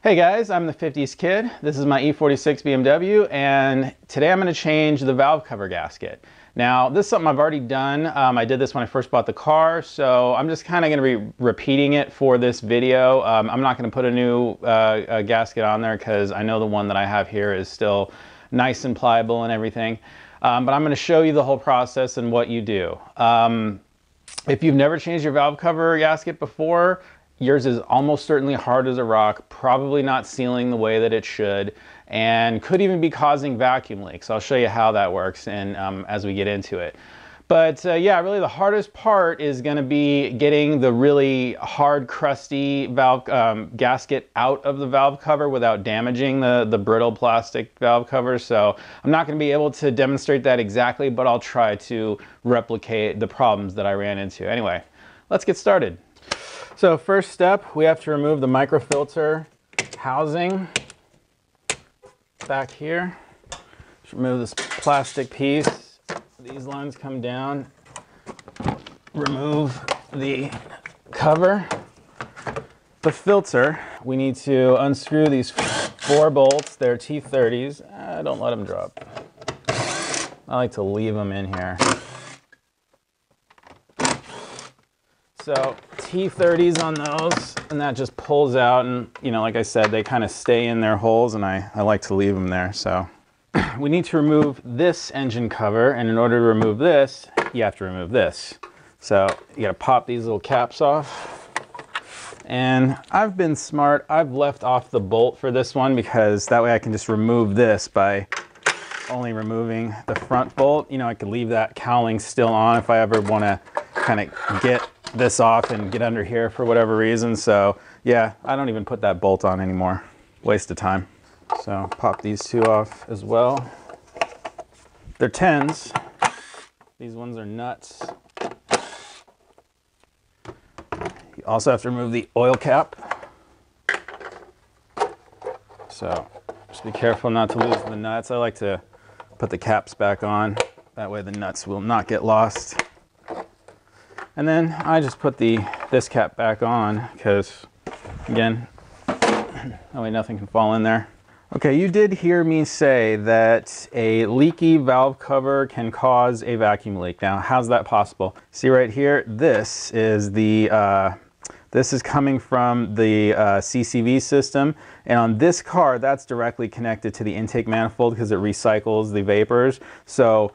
Hey guys, I'm the 50s kid. This is my E46 BMW, and today I'm going to change the valve cover gasket. Now, this is something I've already done. I did this when I first bought the car, so I'm just kind of going to be repeating it for this video. I'm not going to put a new gasket on there because I know the one that I have here is still nice and pliable and everything. But I'm going to show you the whole process and what you do. If you've never changed your valve cover gasket before, yours is almost certainly hard as a rock, probably not sealing the way that it should, and could even be causing vacuum leaks. I'll show you how that works and as we get into it. But yeah, really the hardest part is going to be getting the really hard, crusty valve gasket out of the valve cover without damaging the brittle plastic valve cover. So I'm not going to be able to demonstrate that exactly, but I'll try to replicate the problems that I ran into. Anyway, let's get started. So first step, we have to remove the microfilter housing back here. Just remove this plastic piece. These lines come down. Remove the cover. The filter, we need to unscrew these 4 bolts. They're T30s. Don't let them drop. I like to leave them in here. So T30s on those, and that just pulls out, and you know, like I said, they kind of stay in their holes, and I like to leave them there. So we need to remove this engine cover, and in order to remove this, you have to remove this. So you gotta pop these little caps off. And I've been smart, I've left off the bolt for this one because that way I can just remove this by only removing the front bolt. You know, I could leave that cowling still on if I ever wanna kind of get this off and get under here for whatever reason. So yeah, I don't even put that bolt on anymore. Waste of time. So pop these 2 off as well. They're 10s. These ones are nuts. You also have to remove the oil cap. So just be careful not to lose the nuts. I like to put the caps back on. That way the nuts will not get lost. And then I just put this cap back on because, again, that way nothing can fall in there. Okay, you did hear me say that a leaky valve cover can cause a vacuum leak. Now, how's that possible? See right here, this is coming from the CCV system, and on this car, that's directly connected to the intake manifold because it recycles the vapors. So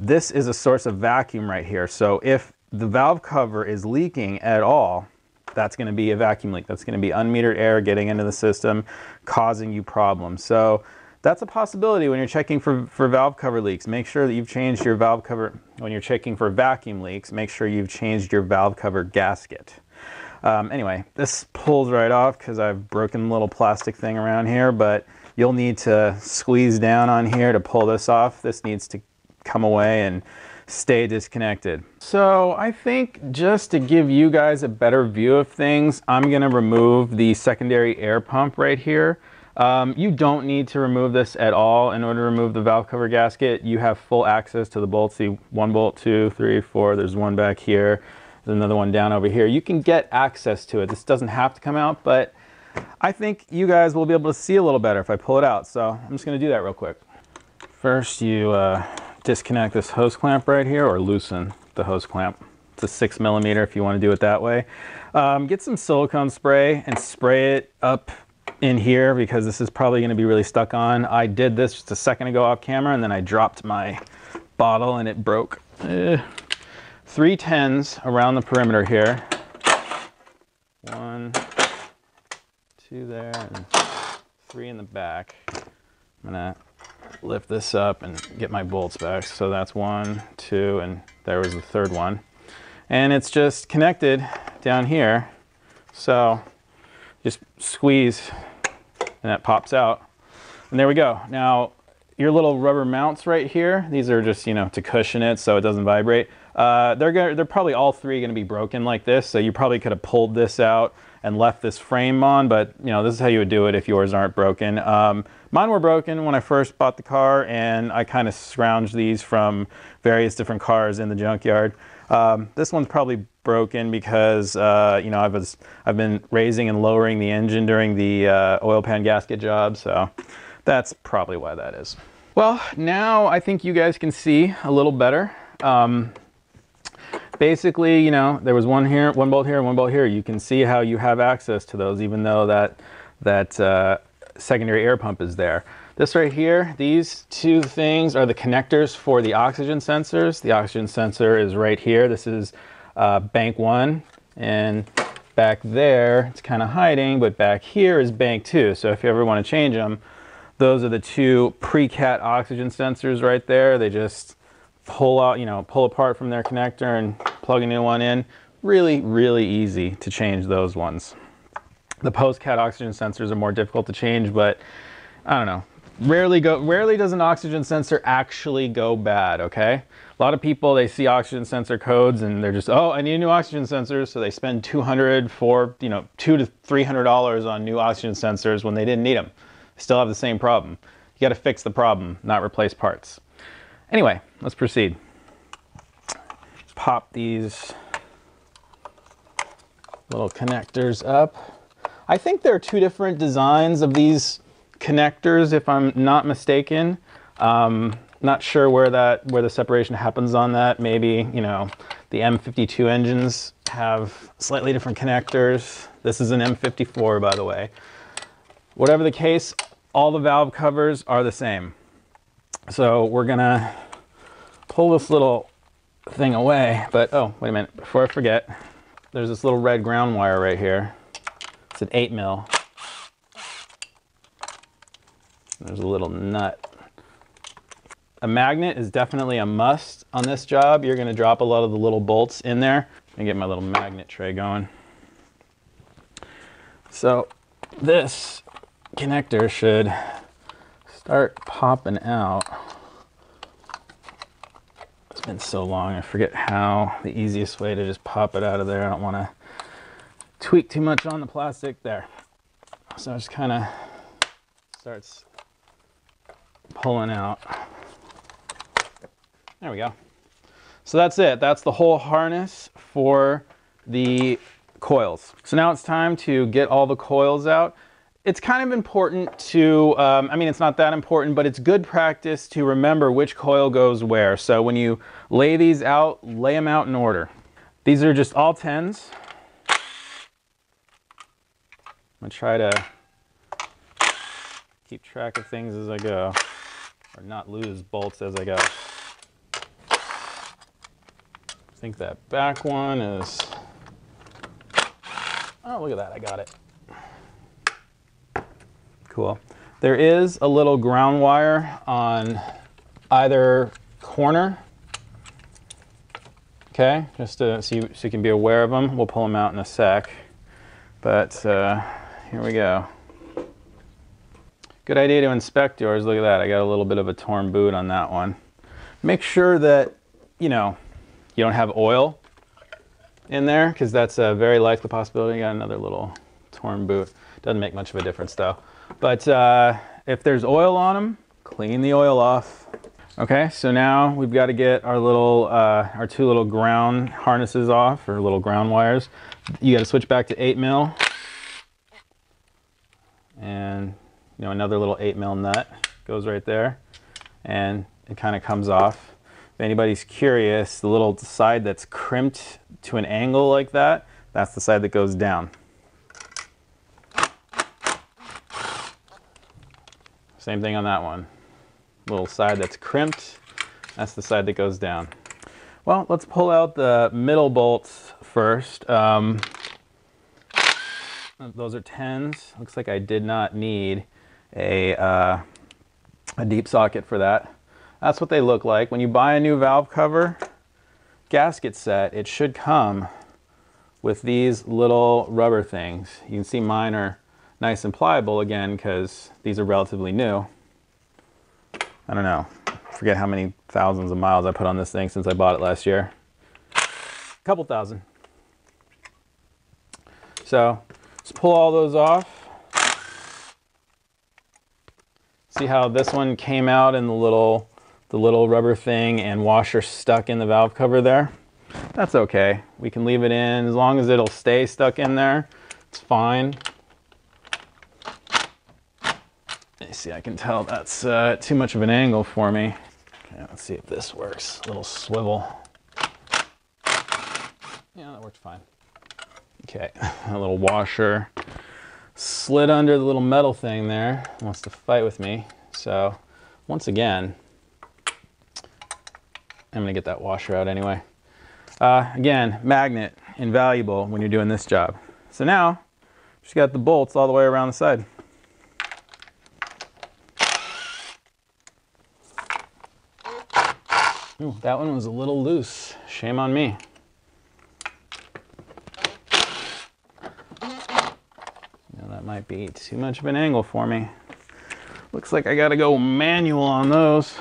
this is a source of vacuum right here. So if the valve cover is leaking at all, that's going to be a vacuum leak. That's going to be unmetered air getting into the system, causing you problems. So that's a possibility when you're checking for valve cover leaks. Make sure that you've changed your valve cover. When you're checking for vacuum leaks, make sure you've changed your valve cover gasket. Anyway, this pulls right off because I've broken a little plastic thing around here, but you'll need to squeeze down on here to pull this off. This needs to come away and stay disconnected. So I think just to give you guys a better view of things, I'm gonna remove the secondary air pump right here. You don't need to remove this at all in order to remove the valve cover gasket. You have full access to the bolts. See, 1 bolt, 2, 3, 4, there's one back here. There's another one down over here. You can get access to it. This doesn't have to come out, but I think you guys will be able to see a little better if I pull it out. So I'm just gonna do that real quick. First, you disconnect this hose clamp right here, or loosen the hose clamp. It's a 6mm if you want to do it that way. Get some silicone spray and spray it up in here because this is probably going to be really stuck on. I did this just a second ago off camera, and then I dropped my bottle and it broke. 3 10s around the perimeter here. 1, 2 there, and 3 in the back. I'm gonna lift this up and get my bolts back. So that's 1, 2, and there was the 3rd one. And it's just connected down here. So just squeeze and that pops out. And there we go. Now, your little rubber mounts right here, these are just, you know, to cushion it so it doesn't vibrate. They're probably all 3 gonna be broken like this. So you probably could have pulled this out and left this frame on, but you know, this is how you would do it if yours aren't broken. Mine were broken when I first bought the car, and I kind of scrounged these from various different cars in the junkyard. This one's probably broken because you know, I've been raising and lowering the engine during the oil pan gasket job, so that's probably why that is. Well, now I think you guys can see a little better. Basically, you know, there was one here, one bolt here, one bolt here. You can see how you have access to those, even though that secondary air pump is there. This right here, these two things are the connectors for the oxygen sensors. The oxygen sensor is right here. This is bank 1, and back there, it's kind of hiding, but back here is bank 2. So if you ever want to change them, those are the two pre-cat oxygen sensors right there. They just pull out, you know, pull apart from their connector and plug a new one in. Really, really easy to change those ones. The post-cat oxygen sensors are more difficult to change, but I don't know. Rarely does an oxygen sensor actually go bad, okay? A lot of people, they see oxygen sensor codes and they're just, oh, I need a new oxygen sensor, so they spend $200 for, you know, $200 to $300 on new oxygen sensors when they didn't need them. Still have the same problem. You got to fix the problem, not replace parts. Anyway, let's proceed. Pop these little connectors up. I think there are two different designs of these connectors, if I'm not mistaken. Not sure where the separation happens on that. Maybe, you know, the M52 engines have slightly different connectors. This is an M54, by the way. Whatever the case, all the valve covers are the same. So we're gonna pull this little thing away, but oh, wait a minute, before I forget, there's this little red ground wire right here. It's an 8mm. There's a little nut. A magnet is definitely a must on this job. You're gonna drop a lot of the little bolts in there. Let me get my little magnet tray going. So this connector should start popping out. It's been so long, I forget how the easiest way to just pop it out of there. I don't want to tweak too much on the plastic there. So it just kind of starts pulling out. There we go. So that's it. That's the whole harness for the coils. So now it's time to get all the coils out. It's kind of important to, I mean, it's not that important, but it's good practice to remember which coil goes where. So when you lay these out, lay them out in order. These are just all 10s. I'm gonna try to keep track of things as I go, or not lose bolts as I go. I think that back one is, oh, look at that, I got it. Cool. There is a little ground wire on either corner. Okay, just to so you can be aware of them. We'll pull them out in a sec. But here we go. Good idea to inspect yours. Look at that. I got a little bit of a torn boot on that one. Make sure that, you know, you don't have oil in there, because that's a very likely possibility. You got another little torn boot. Doesn't make much of a difference though. But if there's oil on them, clean the oil off. Okay, so now we've got to get our little, our two little ground harnesses off, or little ground wires. You got to switch back to 8mm, and you know, another little 8mm nut goes right there, and it kind of comes off. If anybody's curious, the little side that's crimped to an angle like that, that's the side that goes down. Same thing on that one. Little side that's crimped, that's the side that goes down. Well, let's pull out the middle bolts first. Those are 10s. Looks like I did not need a deep socket for that. That's what they look like. When you buy a new valve cover gasket set, it should come with these little rubber things. You can see mine are nice and pliable again because these are relatively new. I don't know, forget how many thousands of miles I put on this thing since I bought it last year. A couple thousand. So let's pull all those off. See how this one came out and the little rubber thing and washer stuck in the valve cover there? That's okay. We can leave it in as long as it'll stay stuck in there. It's fine. You see, I can tell that's too much of an angle for me. Okay, let's see if this works. A little swivel. Yeah, that worked fine. Okay, a little washer slid under the little metal thing there. Wants to fight with me. So once again, I'm gonna get that washer out anyway. Again, magnet, invaluable when you're doing this job. So now, just got the bolts all the way around the side. Ooh, that one was a little loose. Shame on me. Now that might be too much of an angle for me. Looks like I gotta go manual on those.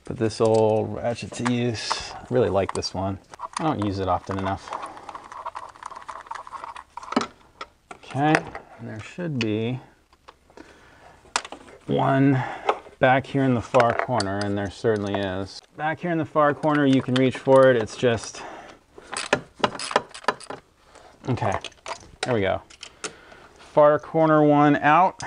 Put this old ratchet to use. I really like this one. I don't use it often enough. Okay, and there should be one back here in the far corner, and there certainly is. Back here in the far corner, you can reach for it. It's just, okay, there we go. Far corner one out.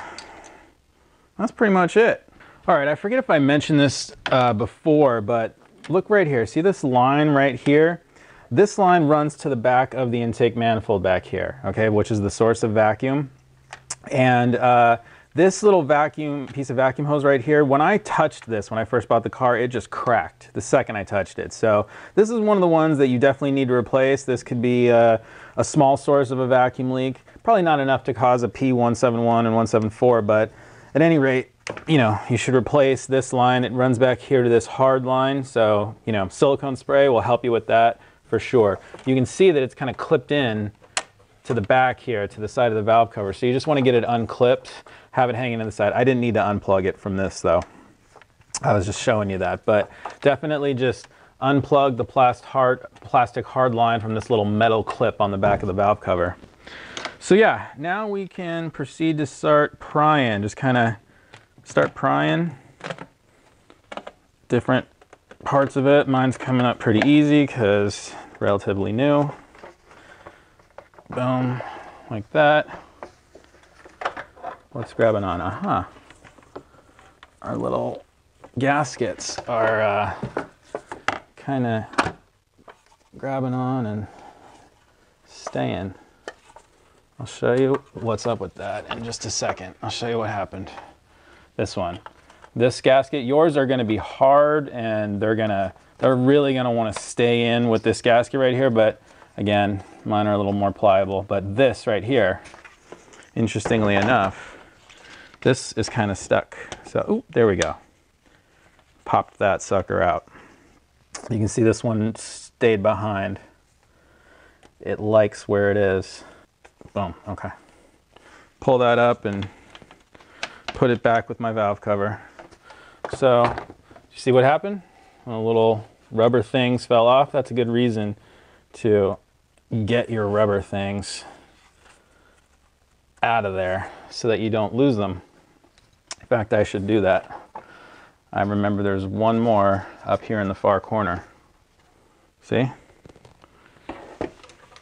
That's pretty much it. All right, I forget if I mentioned this before, but look right here. See this line right here? This line runs to the back of the intake manifold back here, okay, which is the source of vacuum. And this little piece of vacuum hose right here, when I touched this, when I first bought the car, it just cracked the second I touched it. So this is one of the ones that you definitely need to replace. This could be a small source of a vacuum leak. Probably not enough to cause a P171 and 174, but at any rate, you know, you should replace this line. It runs back here to this hard line. So, you know, silicone spray will help you with that for sure. You can see that it's kind of clipped in to the back here, to the side of the valve cover. So you just want to get it unclipped, have it hanging to the side. I didn't need to unplug it from this though. I was just showing you that, but definitely just unplug the plastic hard line from this little metal clip on the back of the valve cover. So yeah, now we can proceed to start prying. Just kind of start prying different parts of it. Mine's coming up pretty easy because relatively new. Boom, like that. What's grabbing on? Aha. Our little gaskets are kind of grabbing on and staying. I'll show you what's up with that in just a second. I'll show you what happened. This one. This gasket, yours are gonna be hard and they're really gonna wanna stay in with this gasket right here, but again, mine are a little more pliable. But this right here, interestingly enough, this is kind of stuck. So, ooh, there we go. Popped that sucker out. You can see this one stayed behind. It likes where it is. Boom, okay. Pull that up and put it back with my valve cover. So, you see what happened? When the little rubber things fell off, that's a good reason to get your rubber things out of there so that you don't lose them. In fact, I should do that. I remember there's one more up here in the far corner. See?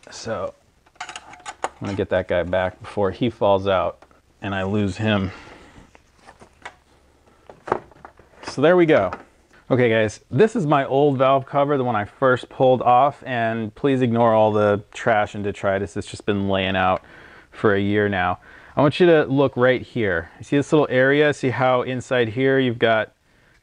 So, I'm gonna get that guy back before he falls out and I lose him. So there we go. Okay guys, this is my old valve cover, the one I first pulled off, and please ignore all the trash and detritus. It's just been laying out for a year now. I want you to look right here. You see this little area? See how inside here you've got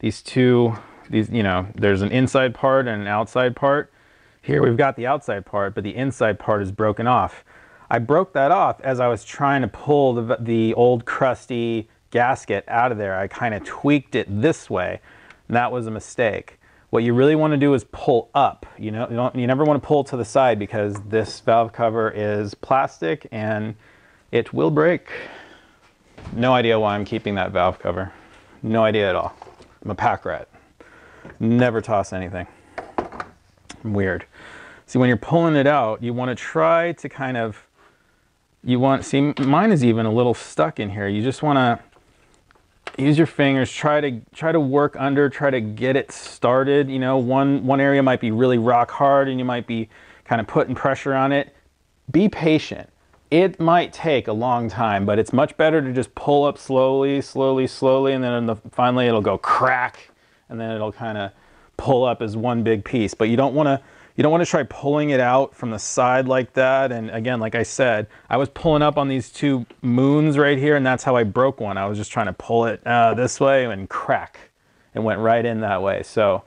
these two, you know, there's an inside part and an outside part. Here we've got the outside part, but the inside part is broken off. I broke that off as I was trying to pull the old crusty gasket out of there. I kind of tweaked it this way, and that was a mistake. What you really want to do is pull up. You know, you never want to pull to the side because this valve cover is plastic and it will break. No idea why I'm keeping that valve cover. No idea at all. I'm a pack rat. Never toss anything. Weird. See, when you're pulling it out, you want to try to kind of, see, mine is even a little stuck in here. You just want to, use your fingers, try to work under, try to get it started. You know, one area might be really rock hard and you might be kind of putting pressure on it. Be patient. It might take a long time, but it's much better to just pull up slowly, and then finally it'll go crack, and then it'll kind of pull up as one big piece. But you don't want to try pulling it out from the side like that. And again, like I said, I was pulling up on these two moons right here, and that's how I broke one. I was just trying to pull it this way and crack. It went right in that way. So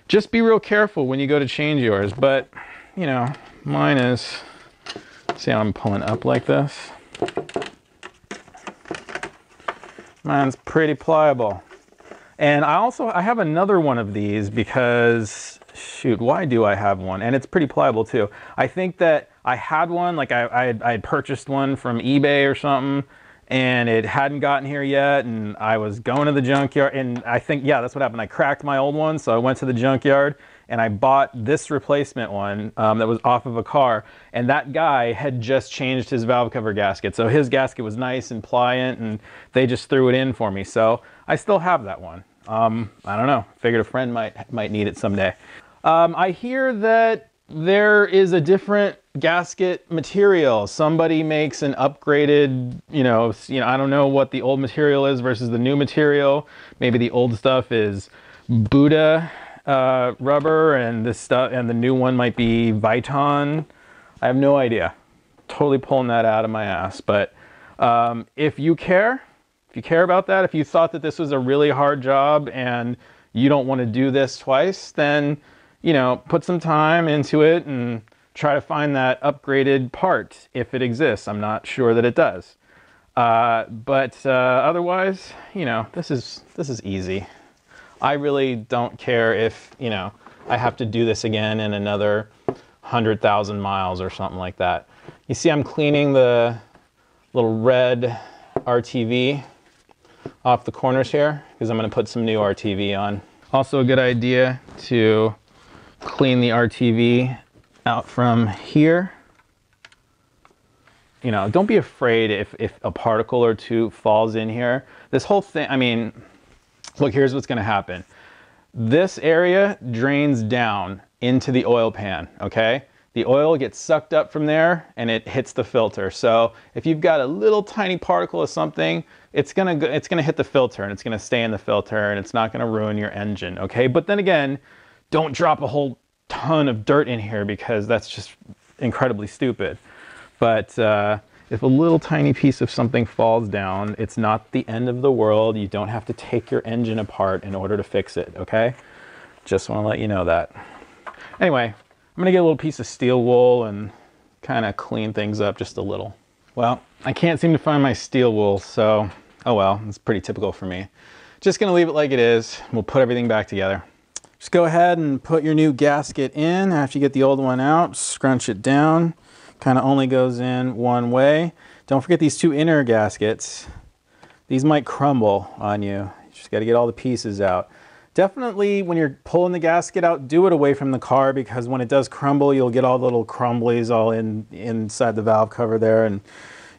just be real careful when you go to change yours. But, you know, mine is, see how I'm pulling up like this? Mine's pretty pliable. And I have another one of these because, shoot, why do I have one? And it's pretty pliable too. I think that I had one, like I had purchased one from eBay or something, and it hadn't gotten here yet, and I was going to the junkyard, and I think, yeah, that's what happened. I cracked my old one, so I went to the junkyard, and I bought this replacement one that was off of a car, and that guy had just changed his valve cover gasket. So his gasket was nice and pliant, and they just threw it in for me. So I still have that one. I don't know, figured a friend might need it someday. I hear that there is a different gasket material. Somebody makes an upgraded, you know, I don't know what the old material is versus the new material. Maybe the old stuff is Buddha rubber, and this stuff, and the new one might be Viton. I have no idea. Totally pulling that out of my ass. But if you care about that, if you thought that this was a really hard job and you don't want to do this twice, then, you know, put some time into it and try to find that upgraded part if it exists. I'm not sure that it does. But otherwise, you know, this is easy. I really don't care if, you know, I have to do this again in another 100,000 miles or something like that. You see, I'm cleaning the little red RTV off the corners here because I'm going to put some new RTV on. Also a good idea to clean the RTV out from here. You know, don't be afraid if a particle or two falls in here. This whole thing, I mean, look, here's what's going to happen. This area drains down into the oil pan, okay? The oil gets sucked up from there and it hits the filter. So if you've got a little tiny particle of something, it's gonna hit the filter and it's gonna stay in the filter and it's not gonna ruin your engine, okay? But then again, don't drop a whole ton of dirt in here because that's just incredibly stupid. But if a little tiny piece of something falls down, it's not the end of the world. You don't have to take your engine apart in order to fix it, okay? Just want to let you know that. Anyway, I'm going to get a little piece of steel wool and kind of clean things up just a little. Well, I can't seem to find my steel wool, so oh well, it's pretty typical for me. Just going to leave it like it is. We'll put everything back together. Just go ahead and put your new gasket in after you get the old one out. Scrunch it down. Kind of only goes in one way. Don't forget these two inner gaskets. These might crumble on you. You just got to get all the pieces out. Definitely when you're pulling the gasket out, do it away from the car because when it does crumble, you'll get all the little crumblies all inside the valve cover there, and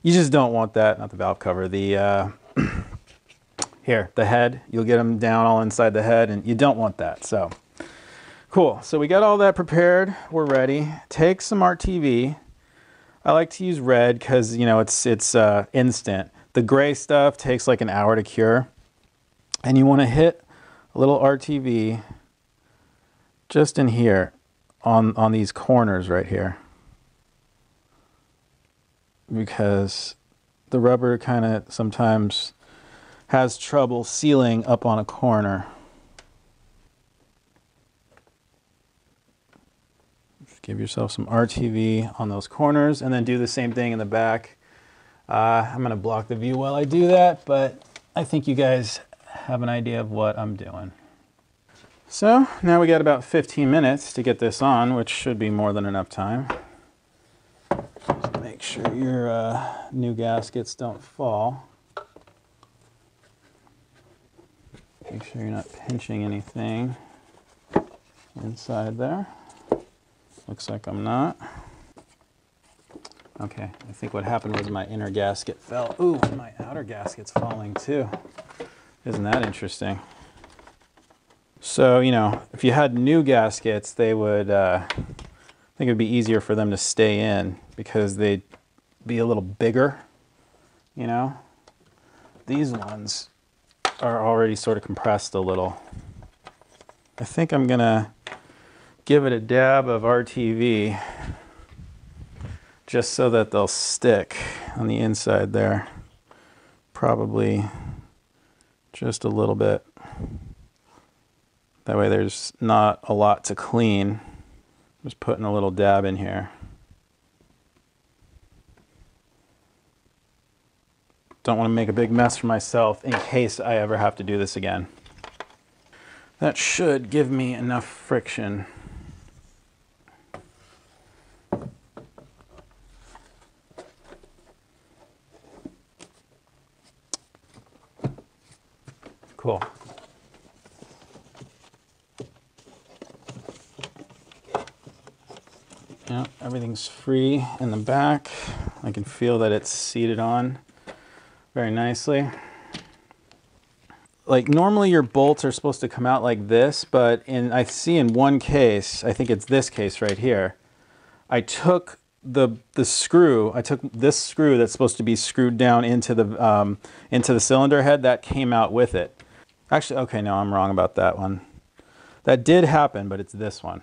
you just don't want that. Not the valve cover, the here, the head. You'll get them down all inside the head, and you don't want that. So cool. So we got all that prepared. We're ready. Take some RTV. I like to use red because, you know, it's instant. The gray stuff takes like an hour to cure. And you want to hit a little RTV just in here on these corners right here. Because the rubber kind of sometimes has trouble sealing up on a corner. Give yourself some RTV on those corners and then do the same thing in the back. I'm going to block the view while I do that, but I think you guys have an idea of what I'm doing. So now we got about 15 minutes to get this on, which should be more than enough time. Just make sure your new gaskets don't fall. Make sure you're not pinching anything inside there. Looks like I'm not. Okay, I think what happened was my inner gasket fell. Ooh, my outer gasket's falling too. Isn't that interesting? So, you know, if you had new gaskets, they would, I think it would be easier for them to stay in because they'd be a little bigger, you know? These ones are already sort of compressed a little. I think I'm gonna give it a dab of RTV just so that they'll stick on the inside there. Probably just a little bit. That way there's not a lot to clean. Just putting a little dab in here. Don't want to make a big mess for myself in case I ever have to do this again. That should give me enough friction. Cool. Yeah, everything's free in the back. I can feel that it's seated on very nicely. Like normally your bolts are supposed to come out like this, but I see in one case, I think it's this case right here, I took the screw, I took this screw that's supposed to be screwed down into the cylinder head, that came out with it. Actually, okay, no, I'm wrong about that one. That did happen, but it's this one.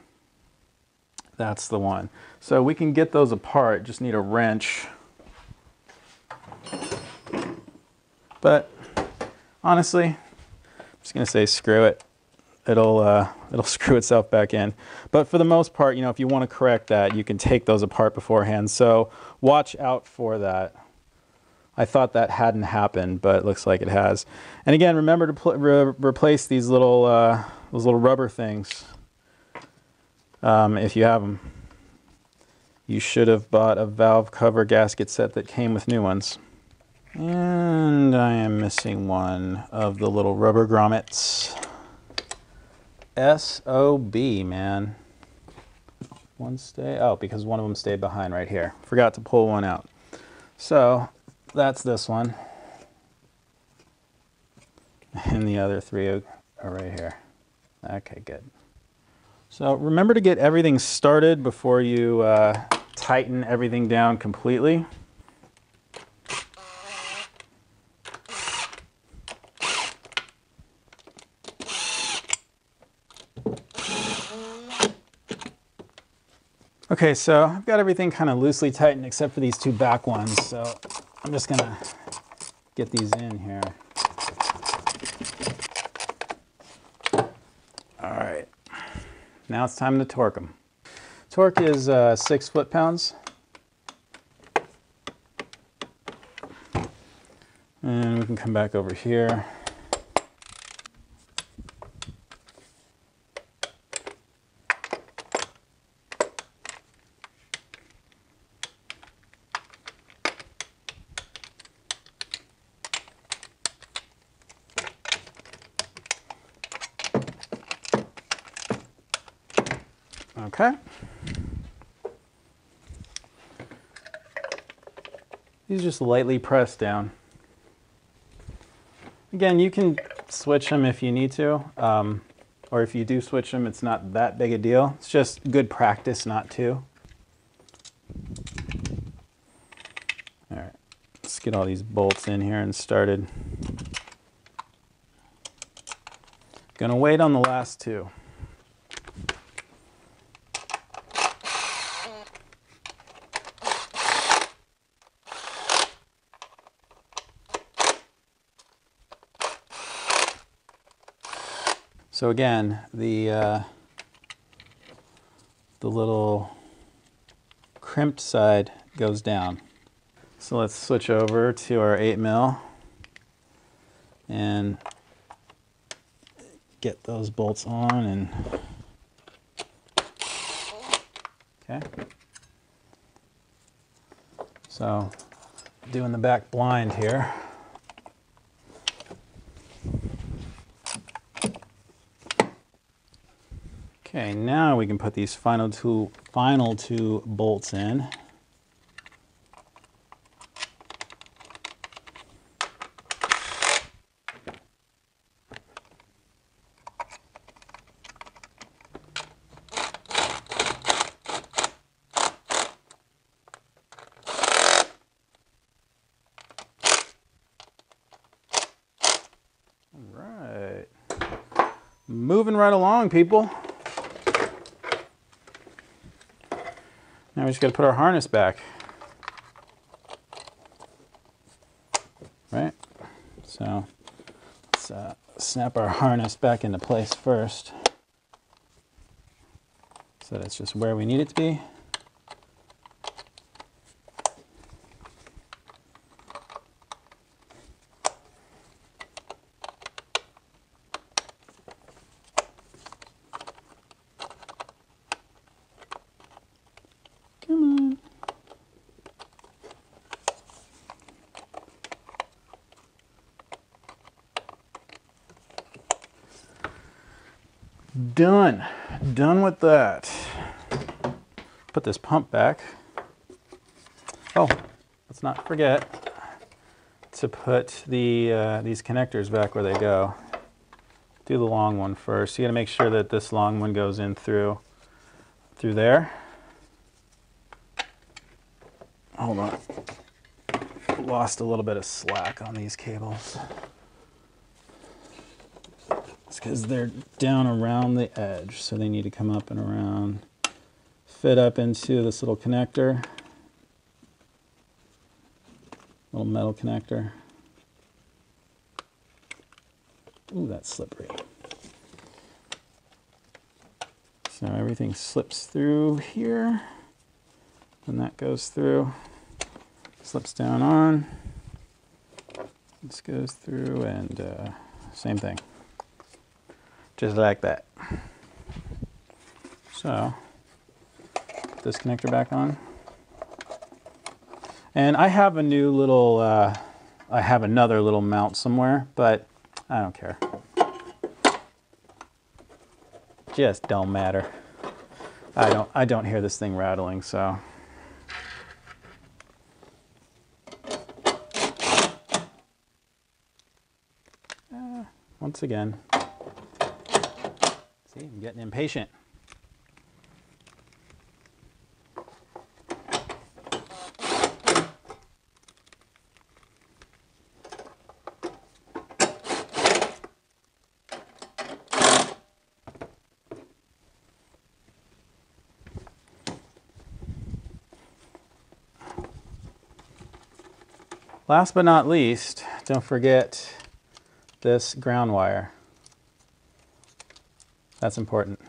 That's the one. So we can get those apart, just need a wrench. But honestly, I'm just gonna say screw it. It'll screw itself back in. But for the most part, you know, if you want to correct that, you can take those apart beforehand. So watch out for that. I thought that hadn't happened, but it looks like it has. And again, remember to replace these little those little rubber things. If you have them. You should have bought a valve cover gasket set that came with new ones. And I am missing one of the little rubber grommets. SOB, man. One stay, oh, because one of them stayed behind right here. Forgot to pull one out. So that's this one. And the other three are right here. Okay, good. So remember to get everything started before you tighten everything down completely. Okay, so I've got everything kind of loosely tightened except for these two back ones. So I'm just gonna get these in here. All right. Now it's time to torque them. Torque is 6 foot-pounds. And we can come back over here. Okay. These just lightly press down. Again, you can switch them if you need to, or if you do switch them, it's not that big a deal. It's just good practice not to. All right, let's get all these bolts in here and started. Gonna wait on the last two. So again, the little crimped side goes down. So let's switch over to our 8mm and get those bolts on and okay. So doing the back blind here. Okay, now we can put these final two bolts in. All right. Moving right along, people. Now we just got to put our harness back. Right? So let's snap our harness back into place first, so that it's just where we need it to be. Come on. Done. Done with that. Put this pump back. Oh, let's not forget to put the these connectors back where they go. Do the long one first. You got to make sure that this long one goes in through there. Hold on. Lost a little bit of slack on these cables. It's because they're down around the edge, so they need to come up and around. Fit up into this little connector. Little metal connector. Ooh, that's slippery. So everything slips through here. And that goes through. Slips down on. This goes through, and same thing. Just like that. So, put this connector back on. And I have a new little, I have another little mount somewhere, but I don't care. Just don't matter. I don't hear this thing rattling, so. Once again. See, I'm getting impatient. Last but not least, don't forget this ground wire. That's important.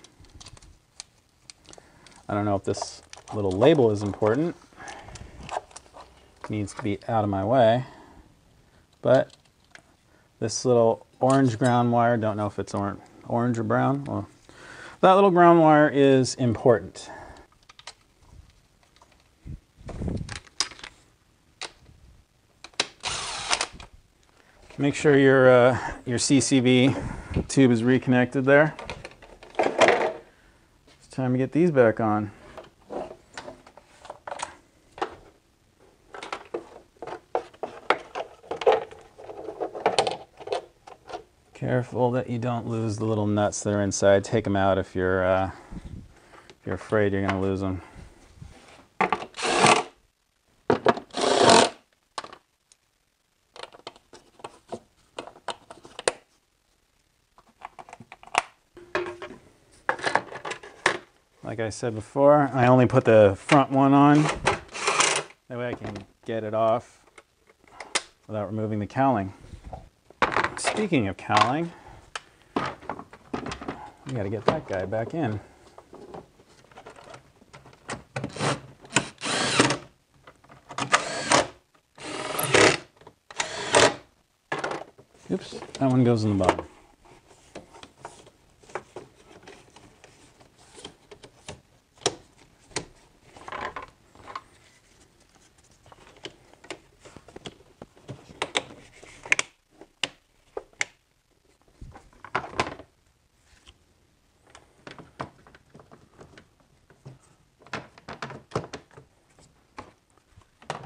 I don't know if this little label is important. It needs to be out of my way. But this little orange ground wire, don't know if it's orange or brown. Well, that little ground wire is important. Make sure your CCV tube is reconnected there. It's time to get these back on. Careful that you don't lose the little nuts that are inside. Take them out if you're afraid you're going to lose them. Like I said before, I only put the front one on. That way I can get it off without removing the cowling. Speaking of cowling, we got to get that guy back in. Oops, that one goes in the bottom.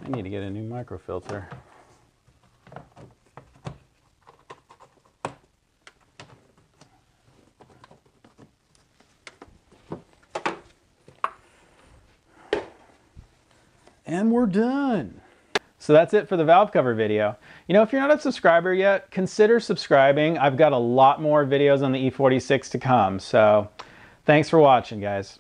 I need to get a new microfilter. And we're done. So that's it for the valve cover video. You know, if you're not a subscriber yet, consider subscribing. I've got a lot more videos on the E46 to come. So thanks for watching, guys.